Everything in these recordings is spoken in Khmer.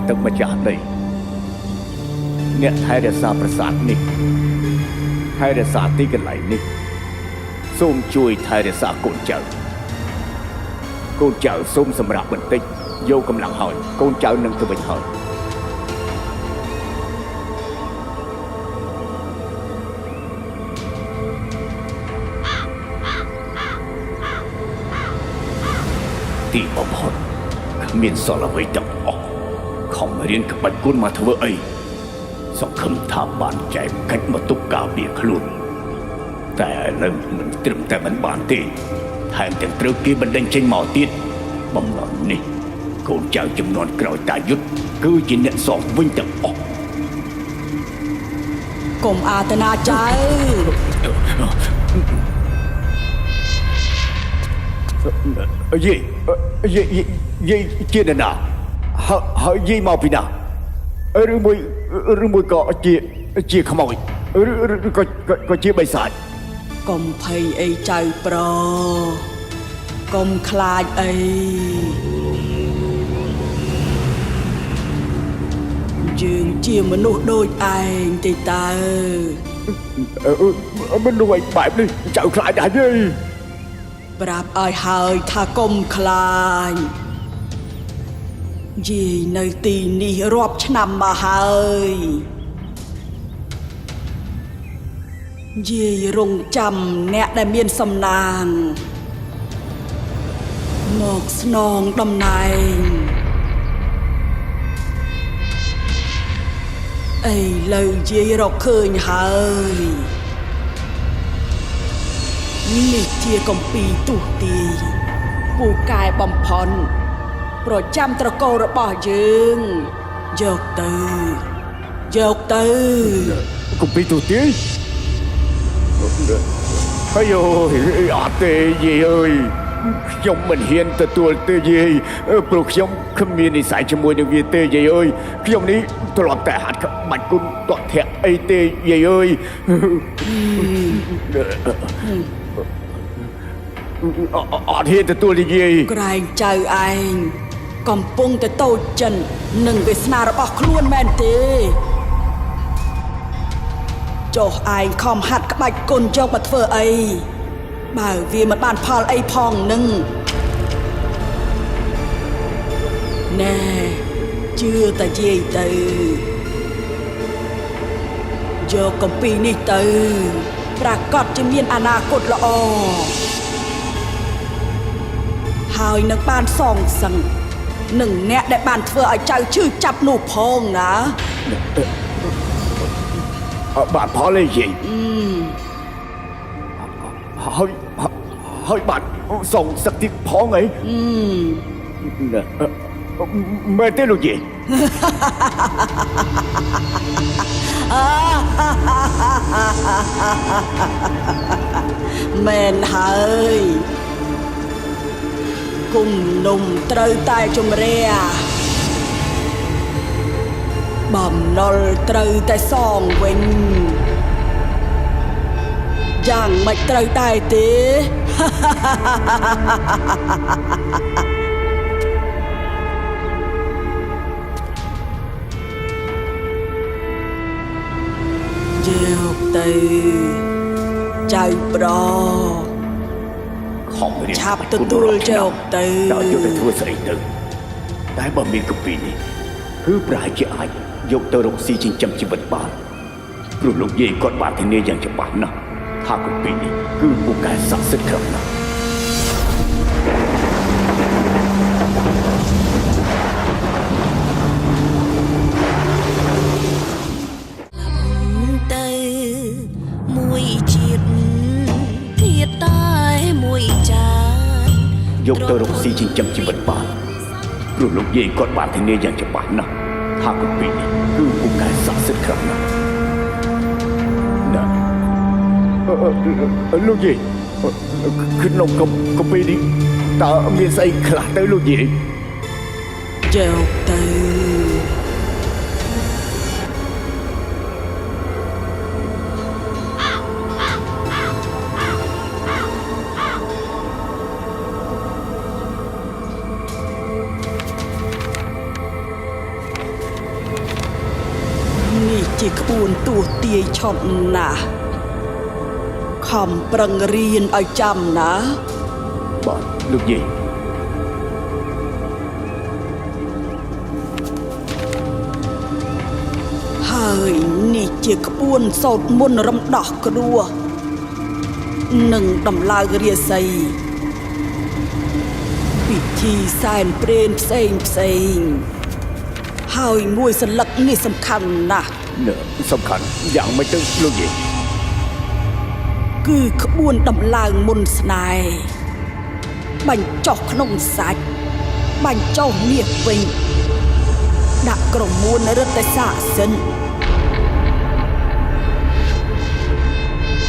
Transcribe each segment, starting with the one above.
ទឹកម្ចាស់ដីអ្នកថែរក្សាប្រាសាទនេះថែរក្សាទីកន្លែងនេះសូមជួយថែរក្សាកូនចៅសូមសម្រាប់បន្តិចយកកម្លាំងហើយកូនចៅនឹងទៅវិញហើយទីបំផុតគ្មានសល់អ្វីទាំងអស់ខំរៀនក្បាច់គុណមកធ្វើអីសង្ឃឹមថាបានចែកកាច់មកទុកការពារខ្លួនតែនៅមិនត្រឹមតែមិនបានទេថែមទាំងត្រូវគេបណ្ដេញចេញមកទៀតបំណងនេះកូនចៅចំនួនក្រោយតាយុទ្ធគឺជាអ្នកសងវិញទាំងអស់កុំអាទនាចៅយាយជានរណាហើយយាយមកពីណាឬមួយក៏ជាខ្មោចឬក៏ជាបិសាចកុំភ័យអីចៅប្រុសកុំខ្លាចអីយើងជាមនុស្សដូចឯងទេតើមនុស្សឯងបែបនេះចៅខ្លាចដែរទេប្រាប់ឲ្យហើយថាកុំខ្លាចយាយនៅទីនេះរាប់ឆ្នាំមកហើយយាយរងចាំអ្នកដែលមានសំណាងមកស្នងតំណែងឥឡូវយាយរកឃើញហើយនេះជាគម្ពីរទស្សទាយពូកែបំផុតប្រចាំត្រកូលរបស់យើងយកទៅគម្ពីរទស្សទាយហើយអត់ទេយាយអើយខ្ញុំមិនហ៊ានទទួលទេយាយព្រោះខ្ញុំគ្មាននិស្ស័យជាមួយនឹងវាទេយាយអើយខ្ញុំនេះធ្លាប់តែហាត់ក្បាច់គុណតក់ធាក់អីទេយាយអើយអត់ហ៊ានទទួលទេយាយក្រែងចៅឯងកំពុងតែតូចចិននឹងវាសនារបស់ខ្លួនមែនទេចុះឯងខំហាត់ក្បាច់គុណយកមកធ្វើអីបើវាមិនបានផលអីផងនឹងណែជឿតែយាយទៅយកគម្ពីរនេះទៅប្រកាសជាមានអនាគតល្អហើយនឹងបានសងសឹងនឹងអ្នកដែលបានធ្វើឲ្យចៅឈឺចាប់នោះផងណាបានផលទេយាយហើយបានសងសឹកទៀតផងអីមែនទេលោកយាយមែនហើយគុំនំត្រូវតែជំរះបំណុលត្រូវតែសងវិញយ៉ាងមិនត្រូវដែរទេយកទៅចៅប្រុសខំរៀនឆាប់ទទួលយកទៅដល់យកទៅធ្វើស្អីទៅតែបើមានគម្ពីរនេះគឺប្រហែលជាអាចយកទៅរកស៊ីចិញ្ចឹមជីវិតបានព្រោះលោកយាយគាត់បានធានាយ៉ាងច្បាស់ណាស់ថាគម្ពីរនេះគឺពូកែស័ក្តិសិទ្ធិខ្លាំងណាស់ទៅមួយជាតិទៀតតែមួយចានយកទៅរកស៊ីចិញ្ចឹមជីវិតបានព្រោះលោកយាយគាត់បានធានាយ៉ាងច្បាស់ណាស់ថាគម្ពីរនេះគឺពូកែស័ក្តិសិទ្ធិខ្លាំងណាស់លោកយាយក្នុងគម្ពីរនេះតើមានស្អីខ្លះទៅលោកយាយយកទៅ ជាក្បួនទស្សទាយឆត់ណាស់ខំប្រឹងរៀនឲ្យចាំណា បាទលោកយាយ ហើយនេះជាក្បួនសោតមុនរំដោះគ្រោះនិងដំឡើងរាសីពិធីសែនព្រេនផ្សេងហើយមួយសន្លឹកនេះសំខាន់ណាស់ សំខាន់យ៉ាងមិនទៅលោកយាយ គឺក្បួនដំឡើងមុនស្នេហ៍បាញ់ចុះក្នុងសាច់បាញ់ចុះមាសវិញដាក់ក្រមួនរឹតតែស័ក្តិសិន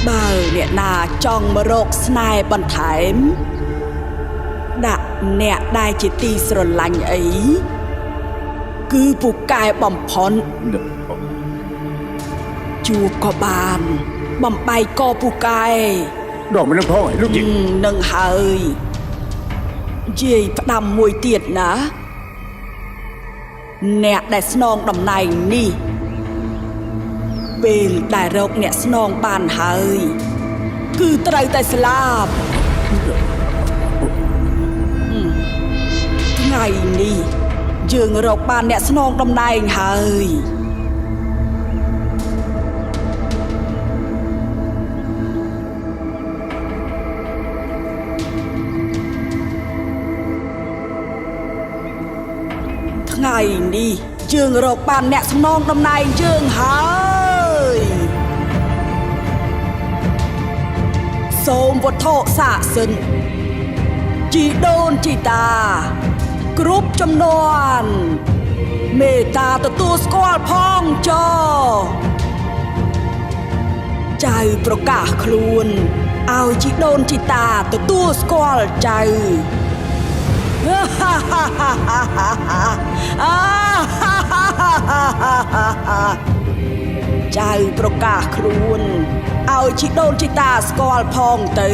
បើអ្នកណាចង់មករកស្នេហ៍បន្ថែមដាក់អ្នកដែលជាទីស្រឡាញ់អីគឺពូកែបំផុតជួបក៏បានបំបែកក៏ពូកែ ដល់មិននឹងផងហើយលោកយាយ នឹងហើយយាយផ្ដាំមួយទៀតណាអ្នកដែលស្នងតំណែងនេះពេលដែលរកអ្នកស្នងបានហើយគឺត្រូវតែស្លាប់ថ្ងៃនេះយើងរកបានអ្នកស្នងតំណែងហើយថ្ងៃនេះយើងរកបានអ្នកស្នងតំណែងយើងហើយសូមវត្ថុស័ក្តិសិទ្ធិជីដូនជីតាគ្រប់ចំនួនមេត្តាទទួលស្គាល់ផងចុះចៅប្រកាសខ្លួនឲ្យជីដូនជីតាទទួលស្គាល់ចៅ ចៅប្រកាសខ្លួនឲ្យជីដូនជីតាស្គាល់ផងទៅ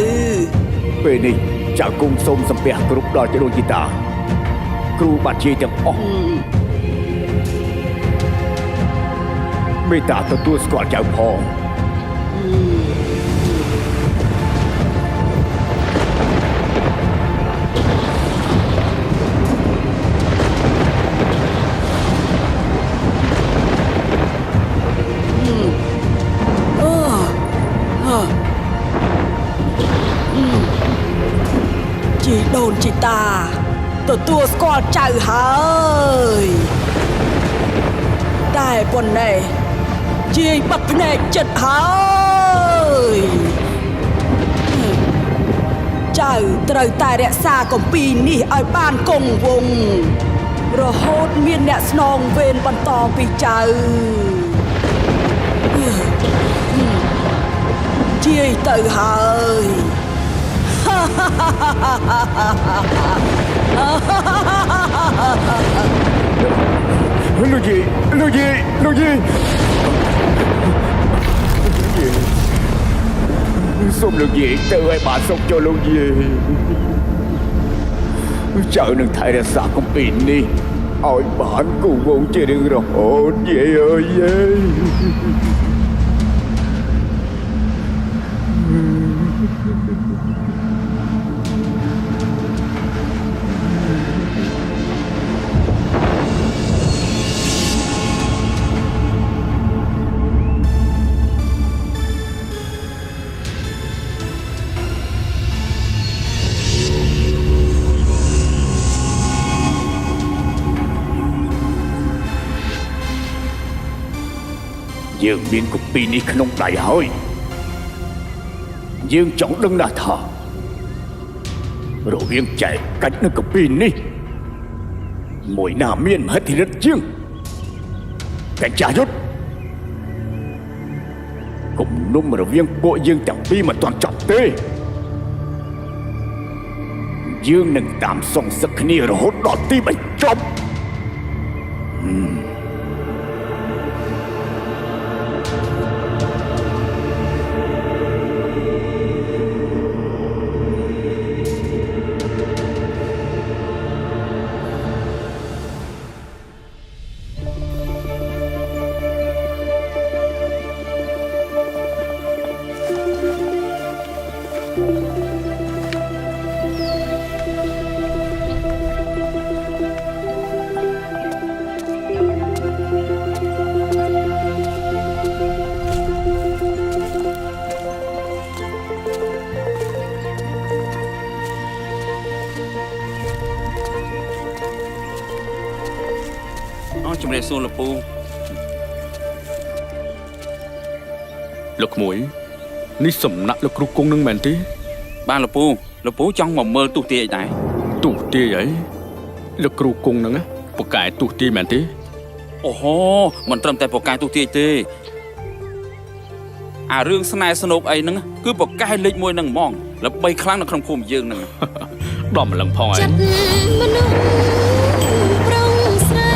ពេលនេះចៅគង់សូមសំពះគ្រប់ដល់ជីដូនជីតាគ្រូបាត់ជាទាំងអស់មេត្តាទទួលស្គាល់ចៅផង ជីដូនជីតាទទួលស្គាល់ចៅហើយតែប៉ុណ្ណេះជាយបាត់ភ្នែកចិត្តហើយចៅត្រូវតែរក្សាគម្ពីរនេះឲ្យបានគង់វង្សរហូតមានអ្នកស្នងវេនបន្តពីចៅជាយទៅហើយ លោកយាយលោកយាយលោកយាយសូមលោកយាយទៅឲ្យបានសុខចុះលោកយាយចៅនឹងថែរក្សាគម្ពីរនេះឲ្យបានគង់វង្សជារៀងរហូតយាយអើយយាយ យើងមានគម្ពីរនេះក្នុងដៃហើយយើងចង់ដឹងណាស់ថារវាងចែកកាច់នឹងគម្ពីរនេះមួយណាមានមហិទ្ធិឫទ្ធិជាងកញ្ចាយុទ្ធគំនុំរវាងពួកយើងទាំងពីរមិនទាន់ចប់ទេយើងនឹងតាមសងសឹកគ្នារហូតដល់ទីបញ្ចប់ អ សួរលោកពូ លោកក្មួយនេះសំណាក់លោកគ្រូគង់នឹងមែនទេ បាទលោកពូចង់មកមើលទូទាយអីដែរ ទូទាយអីលោកគ្រូគង់នឹងពូកែទូទាយមែនទេ អូហូមិនត្រឹមតែប្រកែទូទាយទេអារឿងស្នេហ៍ស្នូកអីហ្នឹងគឺប្រកែលេខ1ហ្នឹងហ្មងល្បីខ្លាំងនៅក្នុងភូមិយើងហ្នឹង ដល់ម្លឹងផងឯង ចិត្តមនុស្សប្រុងស្រី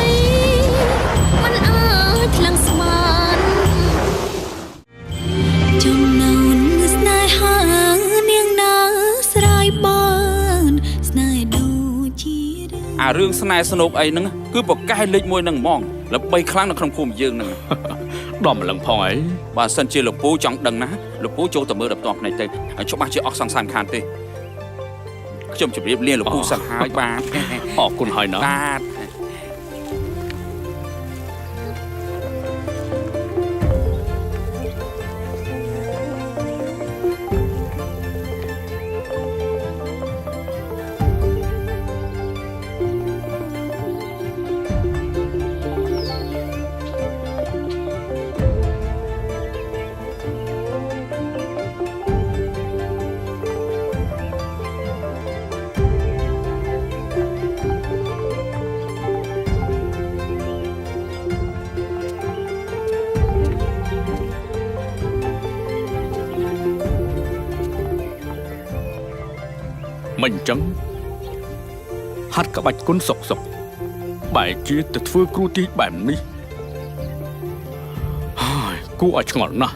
មិនអាចថ្លឹងស្មានចំណោនស្នេហានាងណាស្រ័យបានស្នេហ៍ដូចជារឿង អារឿងស្នេហ៍ស្នូកអីហ្នឹងគឺប្រកែលេខ1ហ្នឹងហ្មងល្បីខ្លាំងនៅក្នុងភូមិយើងហ្នឹង ដល់ម្លឹងផងឯង បើសិនជាលោកពូចង់ដឹងណាលោកពូចូលទៅមើលដល់ផ្ទាល់ភ្នែកទៅច្បាស់ជាអស់សង្សារខានទេខ្ញុំជម្រាបលាលោកពូសិនហើយបាទ អរគុណហើយណា បាទ មិនអញ្ចឹងហាត់ក្បាច់គុណសុកបែរជាទៅធ្វើគ្រូទីបែបនេះហើយគួរឲ្យឆ្ងល់ណាស់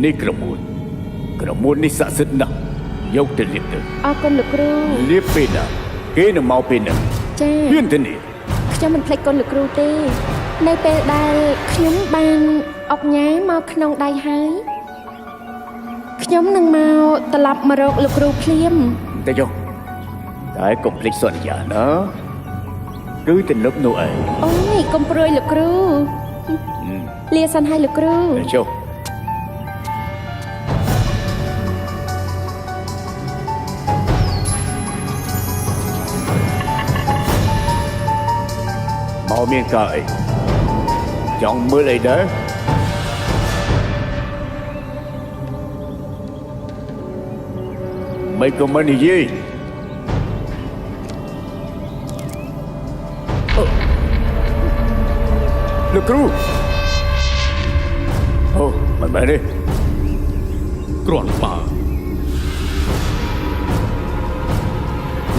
នេះក្រមួននេះស័ក្តិសិទ្ធិណាស់យកទៅលាបទៅ អរគុណលោកគ្រូ លាបពេលណាគេនឹងមកពេលហ្នឹង ចា ហ៊ានទៅនេះ ខ្ញុំមិនភ្លេចគុណលោកគ្រូទេនៅពេលដែលខ្ញុំបានអុកញ៉ាមកក្នុងដៃហើយខ្ញុំនឹងមកត្រឡប់មករកលោកគ្រូភ្លាម តែយកតែកុំភ្លេចសន្យាណាគឺទៅលឹកនោះឯង អូយកុំព្រួយលោកគ្រូលាសិនហើយលោកគ្រូ តែចុះមកមានការអីចង់មើលអីដែរមិនក៏មិននិយាយលោកគ្រូអូមិនមែនទេ គ្រាន់បើ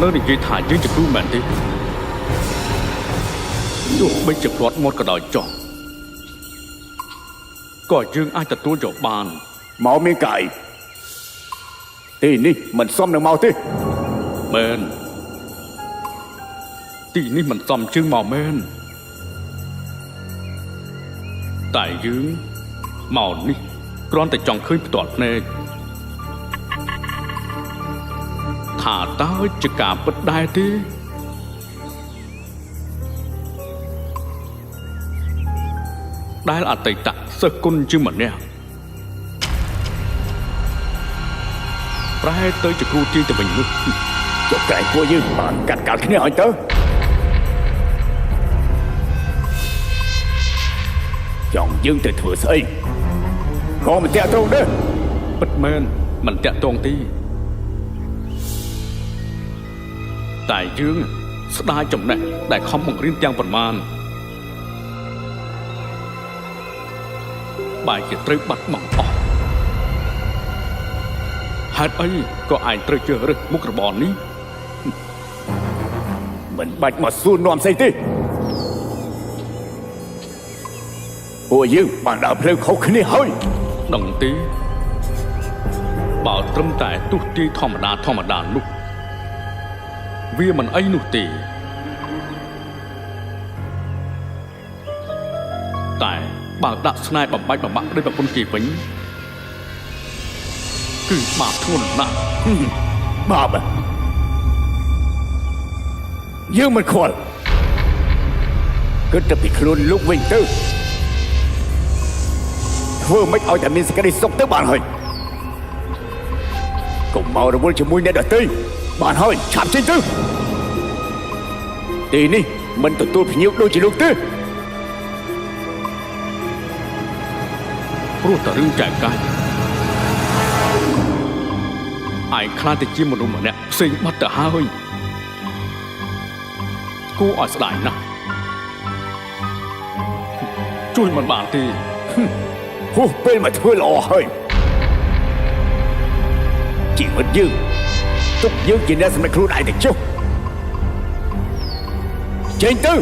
នៅនិយាយថាយើងជាគ្រូមែនទេទោះបីជាព្រាត់មាត់ក៏ដោយចុះក៏យើងអាចទទួលយកបាន មកមានកាយទីនេះមិនសមនឹងមកទេ មែនទីនេះមិនសមជើងមកមែនតែយើងមកនេះគ្រាន់តែចង់ឃើញផ្ទាល់ភ្នែកថាតើជាការពិតដែរទេដែលអតីតសិស្សគុណជាម្នាក់ប្រហែលទៅជាគ្រូទាយទៅវិញនោះ ចុះកែពួកយើងបានកាត់កាល់គ្នាឲ្យទៅចង់យើងទៅធ្វើស្អីក៏មិនតាក់ទងដែរ ពិតមែនមិនតាក់ទងទេតែយើងស្ដាយចំណេះដែលខំបង្រៀនទាំងប៉ុន្មានបែរជាត្រូវបាត់បង់អស់ហេតុអីក៏ឯងត្រូវជ្រើសរើសមុខរបរនេះ មិនបាច់មកសួរនាំស្អីទេពួកយើងបានដើរផ្លូវខុសគ្នាហើយ ដឹងទេបើត្រឹមតែទស្សទាយធម្មតានោះវាមិនអីនោះទេតែបើដាក់ស្នេហ៍បំបាច់បំបាក់ដោយប្រពន្ធគេវិញគឺបាបធ្ងន់ណាស់ បាបយើងមិនខ្វល់គិតតែពីខ្លួនលោកវិញទៅធ្វើមិនឲ្យតែមានសេចក្តីសុខទៅបានហើយកុំមករវល់ជាមួយអ្នកដទៃបានហើយឆាប់ចេញទៅ ទីនេះមិនទទួលភ្ញៀវដូចជាលោកទេ ព្រោះតែរឿងចែកកាយឯងខ្លាចតែជាមនុស្សម្នាក់ផ្សេងបាត់ទៅហើយគួរឲ្យស្ដាយណាស់ជួយមិនបានទេ ហួសពេលមកធ្វើល្អហើយជីវិតយើងទុកយើងជាអ្នកសម្រេចខ្លួនឯងទៅចុះចេញទៅ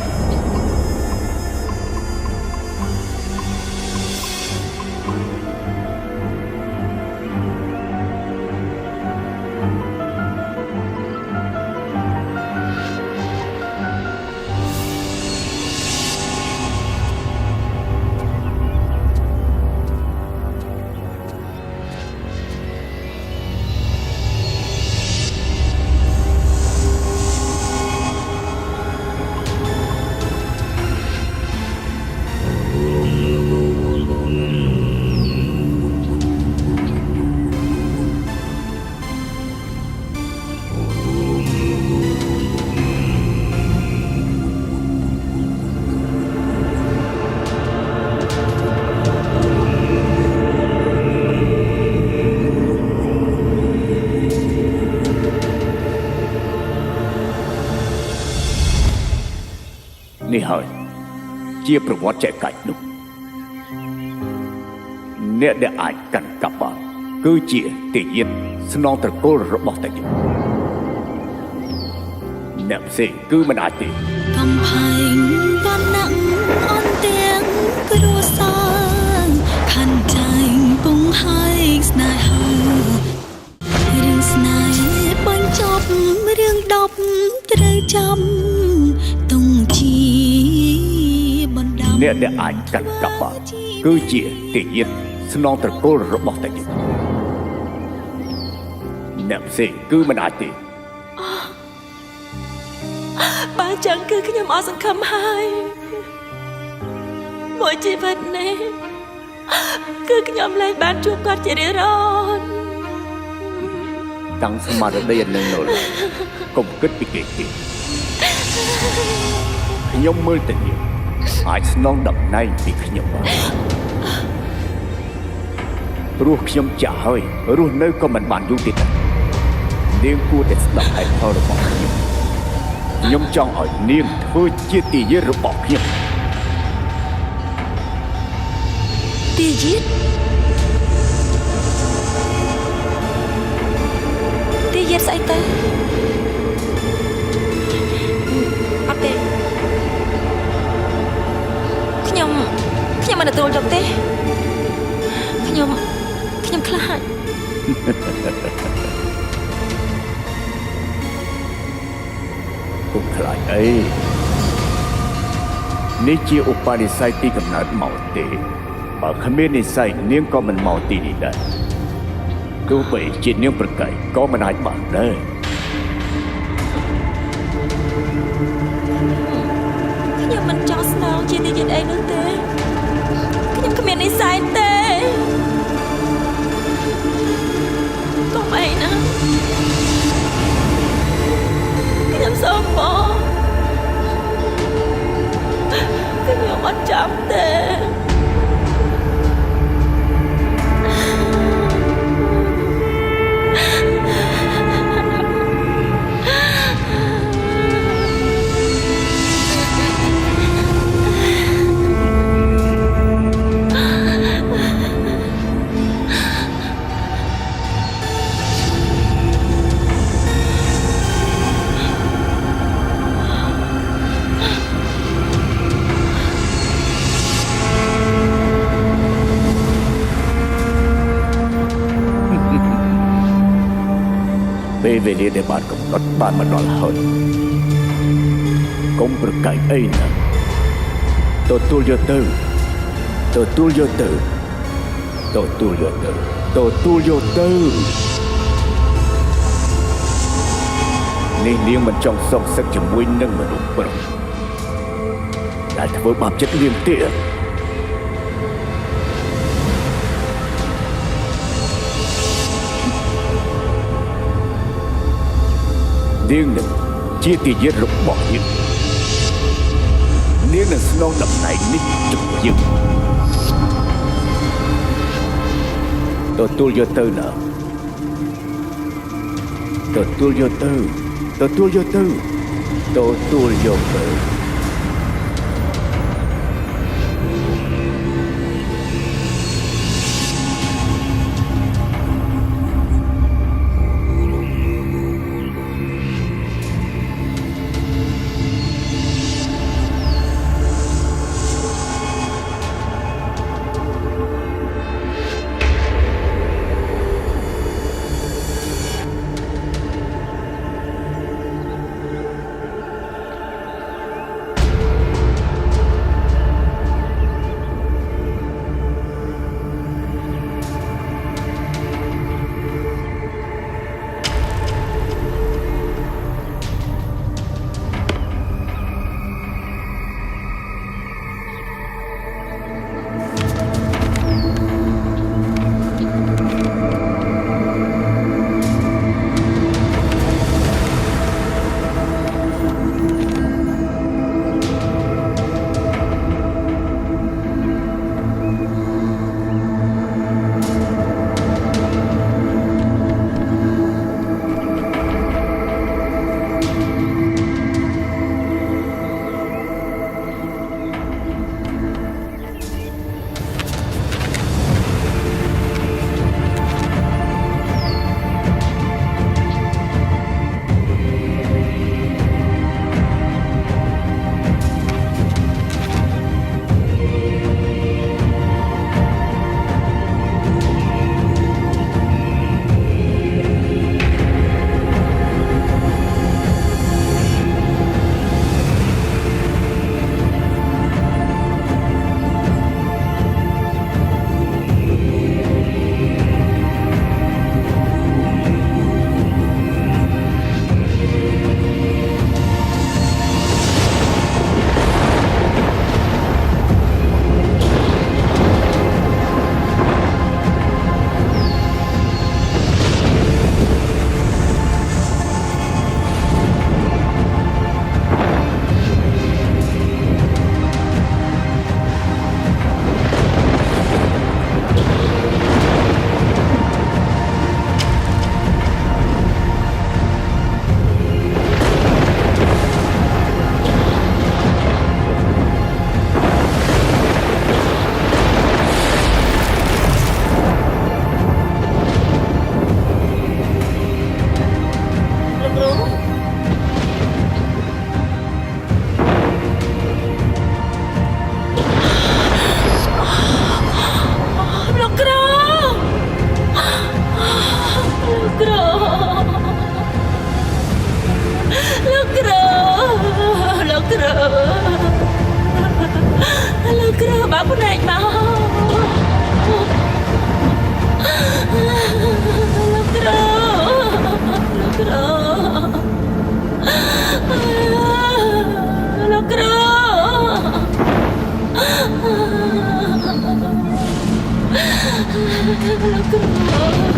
នេះហើយជាប្រវត្តិចែកកាច់នោះអ្នកដែលអាចកាន់កាប់បានគឺជាទេយិតស្នងត្រកូលរបស់តាយើងអ្នកផ្សេងគឺមិនអាចទេ កំផែងក៏ណាក់អន់ទាំងគ្រួសារខណ្ឌចែងពងហើយស្នេហារឿងស្នេហ៍បញ្ចប់រឿង10ត្រូវចាំទុំជាបណ្ដាំ អ្នកដែលអាចកាន់កាប់បានគឺជាទេយិតស្នងត្រកូលរបស់តាយើងអ្នកផ្សេងគឺមិនអាចទេ បើចឹងគឺខ្ញុំអត់សង្ឃឹមហើយមួយជីវិតនេះគឺខ្ញុំលែងបានជួបគាត់ជារៀងរាល់ តាំងស្មារតីនៅនោះកុំគិតពីគេទេខ្ញុំមើលទៅនេះអាចស្នងតំណែងពីខ្ញុំបានព្រោះខ្ញុំចាស់ហើយរស់នៅក៏មិនបានយូរទេនាងគួរតែស្ដាប់ហេតុផលរបស់ខ្ញុំចង់ឲ្យនាងធ្វើជាទាយាទរបស់ខ្ញុំ ទាយាទស្អីទៅអត់ទេខ្ញុំមិនទទួលយកទេខ្ញុំខ្លាច គុំខ្លាចអីនេះជាឧបនិស្ស័យពីកំណើតមកទេបើគ្មាននិស្ស័យនាងក៏មិនមកទីនេះដែរទោះបីជានាងប្រកែកក៏មិនអាចបានដែរ ខ្ញុំមិនចង់ស្នងជាទាយាទអីនោះទេខ្ញុំគ្មាននិស្ស័យទេកុំអីណាខ្ញុំសូមបងខ្ញុំអត់ចាំទេ ពេលវេលាដែលបានកំណត់បានមកដល់ហើយកុំប្រកែកអីណាទទួលយកទៅទទួលយកទៅទទួលយកទៅទទួលយកទៅនេះនាងមិនចង់សងសឹកជាមួយនឹងមនុស្សប្រុសដែលធ្វើបាបចិត្តនាងទៀតនាងនឹងជាទាយាទរបស់យើង នាងនឹងស្នងតំណែងនេះជាមួយយើងទទួលយកទៅណាទទួលយកទៅទទួលយកទៅទទួលយកទៅ លោកគ្រូបើភ្នែកមកលោកគ្រូលោកគ្រូលោកគ្រូលោកគ្រូ